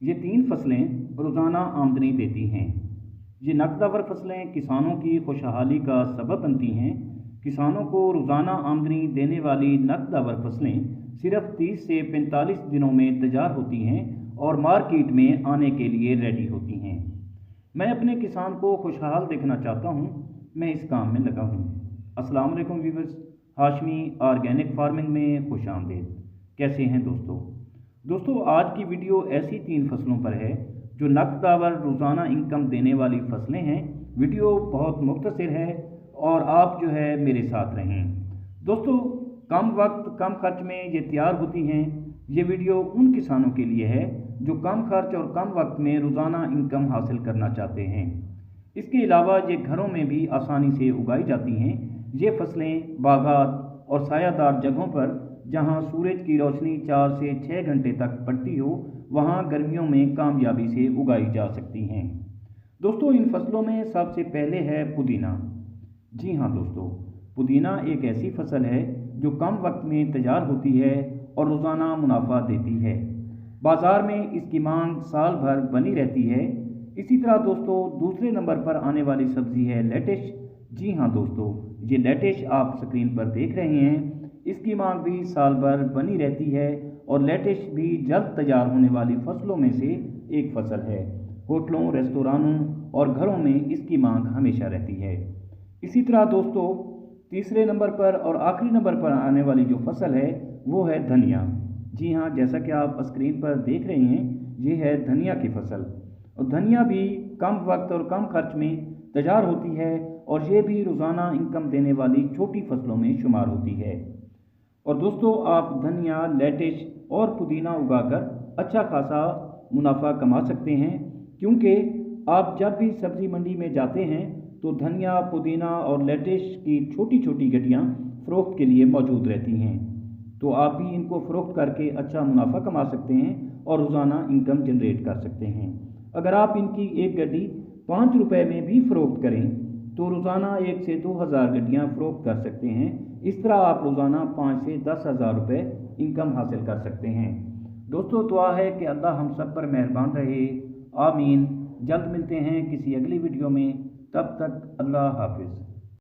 ये तीन फसलें रोज़ाना आमदनी देती हैं। ये नकदावर फसलें किसानों की खुशहाली का सबब बनती हैं। किसानों को रोज़ाना आमदनी देने वाली नकदावर फसलें सिर्फ 30 से 45 दिनों में तैयार होती हैं और मार्केट में आने के लिए रेडी होती हैं। मैं अपने किसान को खुशहाल देखना चाहता हूँ, मैं इस काम में लगा हूँ। अस्सलाम वालेकुम व्यूअर्स, हाशमी ऑर्गेनिक फार्मिंग में खुश आमदीद। कैसे हैं दोस्तों, आज की वीडियो ऐसी तीन फसलों पर है जो नकदावर रोज़ाना इनकम देने वाली फसलें हैं। वीडियो बहुत मुख्तसर है और आप जो है मेरे साथ रहें। दोस्तों, कम वक्त कम खर्च में ये तैयार होती हैं। ये वीडियो उन किसानों के लिए है जो कम खर्च और कम वक्त में रोज़ाना इनकम हासिल करना चाहते हैं। इसके अलावा ये घरों में भी आसानी से उगाई जाती हैं। ये फसलें बागात और सायादार जगहों पर जहां सूरज की रोशनी 4 से 6 घंटे तक पड़ती हो, वहां गर्मियों में कामयाबी से उगाई जा सकती हैं। दोस्तों, इन फसलों में सबसे पहले है पुदीना। जी हाँ दोस्तों, पुदीना एक ऐसी फसल है जो कम वक्त में तैयार होती है और रोज़ाना मुनाफा देती है। बाज़ार में इसकी मांग साल भर बनी रहती है। इसी तरह दोस्तों, दूसरे नंबर पर आने वाली सब्ज़ी है लेटिश। जी हाँ दोस्तों, ये लेटिश आप स्क्रीन पर देख रहे हैं। इसकी मांग भी साल भर बनी रहती है और लेटिश भी जल्द तैयार होने वाली फसलों में से एक फसल है। होटलों, रेस्तोरानों और घरों में इसकी मांग हमेशा रहती है। इसी तरह दोस्तों, तीसरे नंबर पर और आखिरी नंबर पर आने वाली जो फसल है वो है धनिया। जी हाँ, जैसा कि आप स्क्रीन पर देख रहे हैं, ये है धनिया की फसल। और धनिया भी कम वक्त और कम खर्च में तैयार होती है और ये भी रोज़ाना इनकम देने वाली छोटी फसलों में शुमार होती है। और दोस्तों, आप धनिया, लेटिश और पुदीना उगाकर अच्छा खासा मुनाफा कमा सकते हैं, क्योंकि आप जब भी सब्ज़ी मंडी में जाते हैं तो धनिया, पुदीना और लेटिश की छोटी छोटी गड्डियाँ फ़रोख्त के लिए मौजूद रहती हैं। तो आप भी इनको फ़रोख्त करके अच्छा मुनाफा कमा सकते हैं और रोज़ाना इनकम जनरेट कर सकते हैं। अगर आप इनकी एक गड्डी 5 रुपये में भी फ़रोख्त करें तो रोज़ाना 1 से 2 हज़ार गड्डियाँ फ़रोख्त कर सकते हैं। इस तरह आप रोज़ाना 5 से 10 हज़ार रुपये इनकम हासिल कर सकते हैं। दोस्तों, दुआ है कि अल्लाह हम सब पर मेहरबान रहे। आमीन। जल्द मिलते हैं किसी अगली वीडियो में। तब तक अल्लाह हाफिज़।